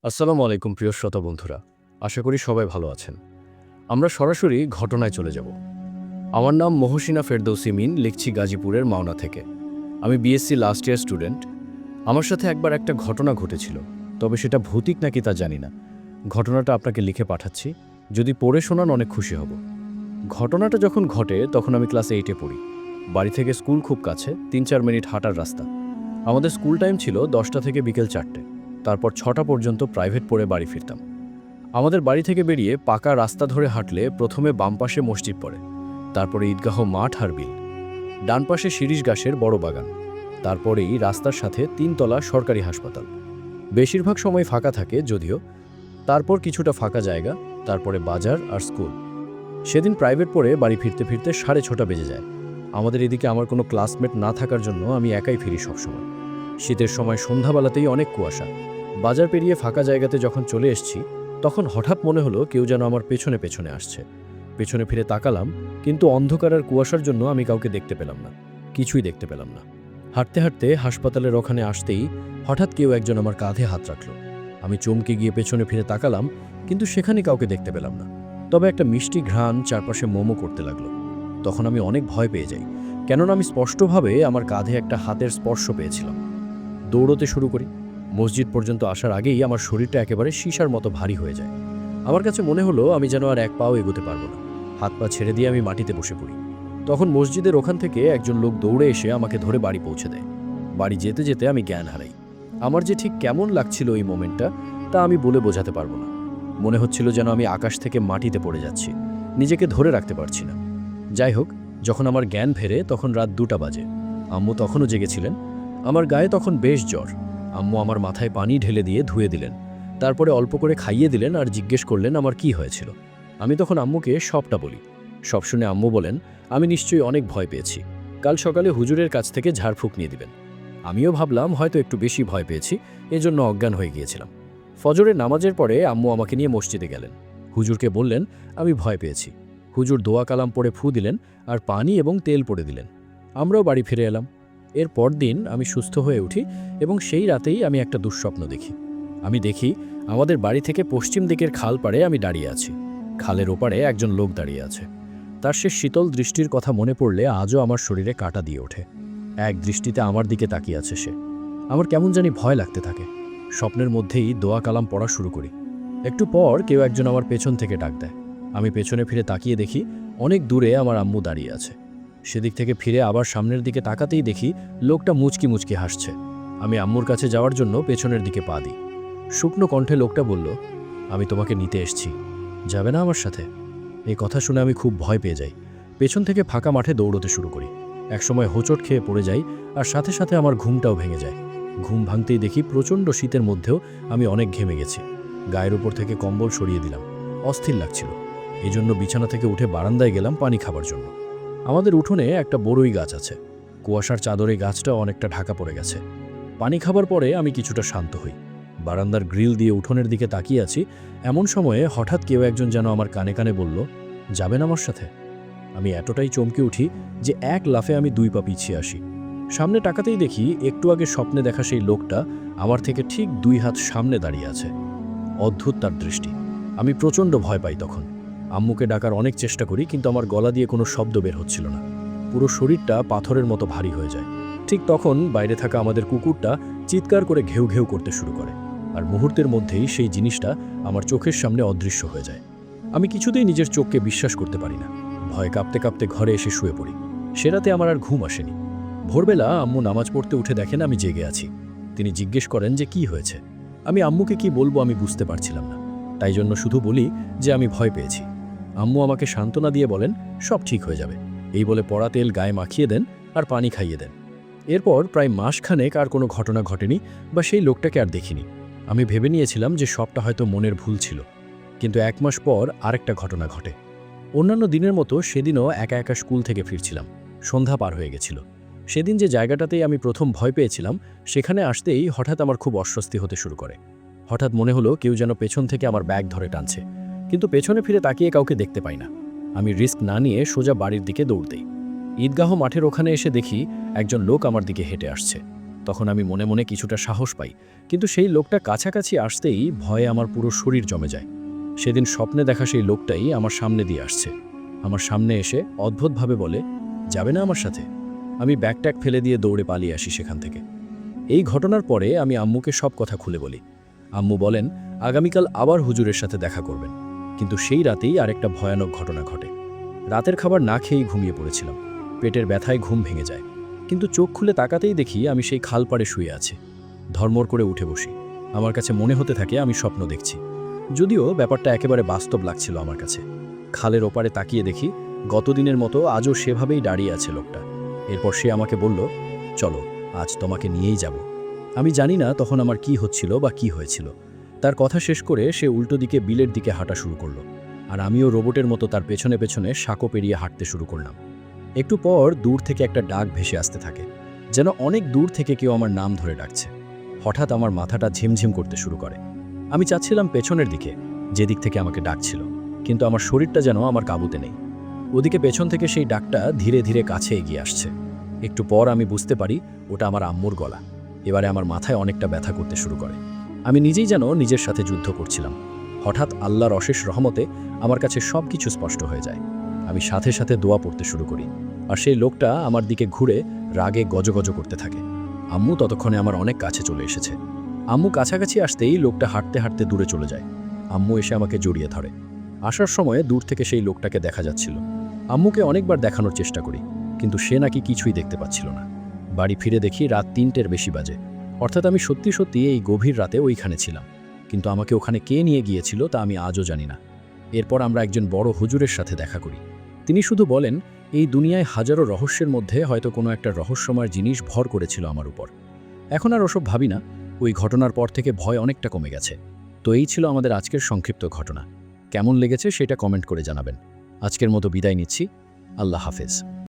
আসসালামু আলাইকুম প্রিয় শ্রোতা বন্ধুরা। আশা করি সবাই ভালো আছেন। আমরা সরাসরি ঘটনায় চলে যাব। আমার নাম মহসিনা ফেরদৌসী মিন, লিখছি গাজীপুরের মাওনা থেকে। আমি বিএসসি লাস্ট ইয়ার স্টুডেন্ট। আমার সাথে একবার একটা ঘটনা ঘটেছিল, তবে সেটা ভৌতিক নাকি তা জানি না। ঘটনাটা আপনাকে লিখে পাঠাচ্ছি, যদি পড়ে শোনান অনেক খুশি হব। ঘটনাটা যখন ঘটে তখন আমি ক্লাস 8-এ পড়ি। বাড়ি থেকে স্কুল খুব কাছে, 3-4 মিনিট হাঁটার রাস্তা। আমাদের স্কুল টাইম ছিল 10টা থেকে বিকেল 4টে, তারপর 6টা পর্যন্ত প্রাইভেট পড়ে বাড়ি ফিরতাম। আমাদের বাড়ি থেকে বেরিয়ে পাকা রাস্তা ধরে হাঁটলে প্রথমে বাম পাশে মসজিদ পড়ে, তারপরে ঈদগাহ মাঠ আর বিল, ডান পাশে শিরীষ গাছের বড় বাগান, তারপরেই রাস্তার সাথে 3তলা সরকারি হাসপাতাল। বেশিরভাগ সময় ফাঁকা থাকে যদিও, তারপর কিছুটা ফাঁকা জায়গা, তারপরে বাজার আর স্কুল। সেদিন প্রাইভেট পড়ে বাড়ি ফিরতে ফিরতে 6:30 বেজে যায়। আমাদের এদিকে আমার কোনো ক্লাসমেট না থাকার জন্য আমি একাই ফিরি সবসময়। শীতের সময় সন্ধ্যাবেলাতেই অনেক কুয়াশা। বাজার পেরিয়ে ফাঁকা জায়গাতে যখন চলে এসেছি, তখন হঠাৎ মনে হলো কেউ যেন আমার পেছনে পেছনে আসছে। পেছনে ফিরে তাকালাম, কিন্তু অন্ধকার আর কুয়াশার জন্য আমি কাউকে দেখতে পেলাম না, কিছুই দেখতে পেলাম না। হাঁটতে হাঁটতে হাসপাতালের ওখানে আসতেই হঠাৎ কেউ একজন আমার কাঁধে হাত রাখল। আমি চমকে গিয়ে পেছনে ফিরে তাকালাম, কিন্তু সেখানে কাউকে দেখতে পেলাম না। তবে একটা মিষ্টি ঘ্রাণ চারপাশে মোমো করতে লাগলো। তখন আমি অনেক ভয় পেয়ে যাই, কেননা আমি স্পষ্টভাবে আমার কাঁধে একটা হাতের স্পর্শ পেয়েছিলাম। দৌড়তে শুরু করি। মসজিদ পর্যন্ত আসার আগেই আমার শরীরটা একেবারে সীসার মতো ভারী হয়ে যায়। আমার কাছে মনে হলো আমি যেন আর এক পাও এগোতে পারবো না। হাত পা ছেড়ে দিয়ে আমি মাটিতে বসে পড়ি। তখন মসজিদের ওখান থেকে একজন লোক দৌড়ে এসে আমাকে ধরে বাড়ি পৌঁছে দেয়। বাড়ি যেতে যেতে আমি জ্ঞান হারাই। আমার যে ঠিক কেমন লাগছিল এই মোমেন্টটা, তা আমি বলে বোঝাতে পারবো না। মনে হচ্ছিল যেন আমি আকাশ থেকে মাটিতে পড়ে যাচ্ছি, নিজেকে ধরে রাখতে পারছি না। যাই হোক, যখন আমার জ্ঞান ফেরে তখন রাত 2টা বাজে। আম্মু তখনও জেগেছিলেন। আমার গায়ে তখন বেশ জ্বর। আম্মু আমার মাথায় পানি ঢেলে দিয়ে ধুয়ে দিলেন, তারপরে অল্প করে খাইয়ে দিলেন আর জিজ্ঞেস করলেন আমার কি হয়েছিল। আমি তখন আম্মুকে সবটা বলি। সব শুনে আম্মু বলেন, আমি নিশ্চয়ই অনেক ভয় পেয়েছি, কাল সকালে হুজুরের কাছ থেকে ঝাড়ফুঁক নিয়ে দিবেন। আমিও ভাবলাম হয়তো একটু বেশি ভয় পেয়েছি, এজন্য অজ্ঞান হয়ে গিয়েছিলাম। ফজরের নামাজের পরে আম্মু আমাকে নিয়ে মসজিদে গেলেন। হুজুরকে বললেন আমি ভয় পেয়েছি। হুজুর দোয়া কালাম পড়ে ফু দিলেন আর পানি এবং তেল পড়ে দিলেন। আমরাও বাড়ি ফিরে এলাম। এর পরদিন আমি সুস্থ হয়ে উঠি এবং সেই রাতেই আমি একটা দুঃস্বপ্ন দেখি। আমি দেখি আমাদের বাড়ি থেকে পশ্চিম দিকের খাল পাড়ে আমি দাঁড়িয়ে আছি। খালের ওপারে একজন লোক দাঁড়িয়ে আছে। তার সে শীতল দৃষ্টির কথা মনে পড়লে আজও আমার শরীরে কাঁটা দিয়ে ওঠে। এক দৃষ্টিতে আমার দিকে তাকিয়ে আছে সে। আমার কেমন জানি ভয় লাগতে থাকে। স্বপ্নের মধ্যেই দোয়া কালাম পড়া শুরু করি। একটু পর কেউ একজন আমার পেছন থেকে ডাক দেয়। আমি পেছনে ফিরে তাকিয়ে দেখি অনেক দূরে আমার আম্মু দাঁড়িয়ে আছে। সেদিক থেকে ফিরে আবার সামনের দিকে তাকাতেই দেখি লোকটা মুচকি মুচকি হাসছে। আমি আম্মুর কাছে যাওয়ার জন্য পেছনের দিকে পা দিই। শুকনো কণ্ঠে লোকটা বলল, আমি তোমাকে নিতে এসছি, যাবে না আমার সাথে? এই কথা শুনে আমি খুব ভয় পেয়ে যাই। পেছন থেকে ফাঁকা মাঠে দৌড়তে শুরু করি। একসময় হোঁচট খেয়ে পড়ে যাই আর সাথে সাথে আমার ঘুমটাও ভেঙে যায়। ঘুম ভাঙতেই দেখি প্রচণ্ড শীতের মধ্যেও আমি অনেক ঘেমে গেছি। গায়ের উপর থেকে কম্বল সরিয়ে দিলাম। অস্থির লাগছিল। এই জন্য বিছানা থেকে উঠে বারান্দায় গেলাম পানি খাবার জন্য। আমাদের উঠোনে একটা বড়ই গাছ আছে। কুয়াশার চাদরে গাছটা অনেকটা ঢাকা পড়ে গেছে। পানি খাবার পরে আমি কিছুটা শান্ত হই। বারান্দার গ্রিল দিয়ে উঠোনের দিকে তাকিয়ে আছি। এমন সময়ে হঠাৎ কেউ একজন যেন আমার কানে কানে বলল, যাবেন আমার সাথে? আমি এতটাই চমকে উঠি যে এক লাফে আমি 2 পা পিছিয়ে আসি। সামনে তাকাতেই দেখি একটু আগে স্বপ্নে দেখা সেই লোকটা আমার থেকে ঠিক 2 হাত সামনে দাঁড়িয়ে আছে। অদ্ভুত তার দৃষ্টি। আমি প্রচণ্ড ভয় পাই তখন। আম্মুকে ডাকার অনেক চেষ্টা করি, কিন্তু আমার গলা দিয়ে কোনো শব্দ বের হচ্ছিল না। পুরো শরীরটা পাথরের মতো ভারী হয়ে যায়। ঠিক তখন বাইরে থাকা আমাদের কুকুরটা চিৎকার করে ঘেউ ঘেউ করতে শুরু করে, আর মুহূর্তের মধ্যেই সেই জিনিসটা আমার চোখের সামনে অদৃশ্য হয়ে যায়। আমি কিছুতেই নিজের চোখকে বিশ্বাস করতে পারি না। ভয় কাঁপতে কাঁপতে ঘরে এসে শুয়ে পড়ি। সে রাতে আমার আর ঘুম আসেনি। ভোরবেলা আম্মু নামাজ পড়তে উঠে দেখেন আমি জেগে আছি। তিনি জিজ্ঞেস করেন যে কি হয়েছে। আমি আম্মুকে কি বলবো আমি বুঝতে পারছিলাম না। তাই জন্য শুধু বলি যে আমি ভয় পেয়েছি। আম্মু আমাকে সান্ত্বনা দিয়ে বলেন সব ঠিক হয়ে যাবে। এই বলে পড়া তেল গায়ে মাখিয়ে দেন আর পানি খাইয়ে দেন। এরপর প্রায় মাসখানেক আর কোনো ঘটনা ঘটেনি বা সেই লোকটাকে আর দেখিনি। আমি ভেবে নিয়েছিলাম যে সবটা হয়তো মনের ভুল ছিল। কিন্তু 1 মাস পর আরেকটা ঘটনা ঘটে। অন্যান্য দিনের মতো সেদিনও একা একা স্কুল থেকে ফিরছিলাম। সন্ধ্যা পার হয়ে গেছিল। সেদিন যে জায়গাটাতেই আমি প্রথম ভয় পেয়েছিলাম, সেখানে আসতেই হঠাৎ আমার খুব অস্বস্তি হতে শুরু করে। হঠাৎ মনে হলো কেউ যেন পেছন থেকে আমার ব্যাগ ধরে টানছে, কিন্তু পেছনে ফিরে তাকিয়ে কাউকে দেখতে পাই না। আমি রিস্ক না নিয়ে সোজা বাড়ির দিকে দৌড় দেই। ঈদগাহ মাঠের ওখানে এসে দেখি একজন লোক আমার দিকে হেঁটে আসছে। তখন আমি মনে মনে কিছুটা সাহস পাই, কিন্তু সেই লোকটা কাছাকাছি আসতেই ভয়ে আমার পুরো শরীর জমে যায়। সেদিন স্বপ্নে দেখা সেই লোকটাই আমার সামনে দিয়ে আসছে। আমার সামনে এসে অদ্ভুতভাবে বলে, যাবে না আমার সাথে? আমি ব্যাগট্যাগ ফেলে দিয়ে দৌড়ে পালিয়ে আসি সেখান থেকে। এই ঘটনার পরে আমি আম্মুকে সব কথা খুলে বলি। আম্মু বলেন আগামীকাল আবার হুজুরের সাথে দেখা করবেন। কিন্তু সেই রাতেই আরেকটা ভয়ানক ঘটনা ঘটে। রাতের খাবার না খেয়েই ঘুমিয়ে পড়েছিলাম। পেটের ব্যথায় ঘুম ভেঙে যায়, কিন্তু চোখ খুলে তাকাতেই দেখি আমি সেই খালপাড়ে শুয়ে আছি। ধর্মর করে উঠে বসি। আমার কাছে মনে হতে থাকে আমি স্বপ্ন দেখছি, যদিও ব্যাপারটা একেবারে বাস্তব লাগছিল আমার কাছে। খালের ওপারে তাকিয়ে দেখি গতদিনের মতো আজও সেভাবেই দাঁড়িয়ে আছে লোকটা। এরপর সে আমাকে বলল, চলো, আজ তোমাকে নিয়েই যাব। আমি জানি না তখন আমার কি হচ্ছিল বা কি হয়েছিল। তার কথা শেষ করে সে উল্টো দিকে বিলের দিকে হাঁটা শুরু করলো, আর আমিও রোবটের মতো তার পেছনে পেছনে সাঁকো পেরিয়ে হাঁটতে শুরু করলাম। একটু পর দূর থেকে একটা ডাক ভেসে আসতে থাকে, যেন অনেক দূর থেকে কেউ আমার নাম ধরে ডাকছে। হঠাৎ আমার মাথাটা ঝিমঝিম করতে শুরু করে। আমি চাচ্ছিলাম পেছনের দিকে, যেদিক থেকে আমাকে ডাকছিল, কিন্তু আমার শরীরটা যেন আমার কাবুতে নেই। ওদিকে পেছন থেকে সেই ডাকটা ধীরে ধীরে কাছে এগিয়ে আসছে। একটু পর আমি বুঝতে পারি ওটা আমার আম্মুর গলা। এবারে আমার মাথায় অনেকটা ব্যথা করতে শুরু করে। আমি নিজেই যেন নিজের সাথে যুদ্ধ করছিলাম। হঠাৎ আল্লাহর অশেষ রহমতে আমার কাছে সব কিছু স্পষ্ট হয়ে যায়। আমি সাথে সাথে দোয়া পড়তে শুরু করি, আর সেই লোকটা আমার দিকে ঘুরে রাগে গজগজ করতে থাকে। আম্মু ততক্ষণে আমার অনেক কাছে চলে এসেছে। আম্মু কাছাকাছি আসতেই লোকটা হাঁটতে হাঁটতে দূরে চলে যায়। আম্মু এসে আমাকে জড়িয়ে ধরে। আসার সময় দূর থেকে সেই লোকটাকে দেখা যাচ্ছিল। আম্মুকে অনেকবার দেখানোর চেষ্টা করি, কিন্তু সে নাকি কিছুই দেখতে পাচ্ছিল না। বাড়ি ফিরে দেখি রাত 3টের বেশি বাজে। অর্থাৎ আমি সত্যি সত্যি এই গভীর রাতে ওইখানে ছিলাম, কিন্তু আমাকে ওখানে কে নিয়ে গিয়েছিল তা আমি আজও জানি না। এরপর আমরা একজন বড় হুজুরের সাথে দেখা করি। তিনি শুধু বলেন, এই দুনিয়ায় হাজারো রহস্যের মধ্যে হয়তো কোনো একটা রহস্যময় জিনিস ভর করেছিল আমার উপর। এখন আর ওসব ভাবি না। ওই ঘটনার পর থেকে ভয় অনেকটা কমে গেছে। তো এই ছিল আমাদের আজকের সংক্ষিপ্ত ঘটনা। কেমন লেগেছে সেটা কমেন্ট করে জানাবেন। আজকের মতো বিদায় নিচ্ছি। আল্লাহ হাফেজ।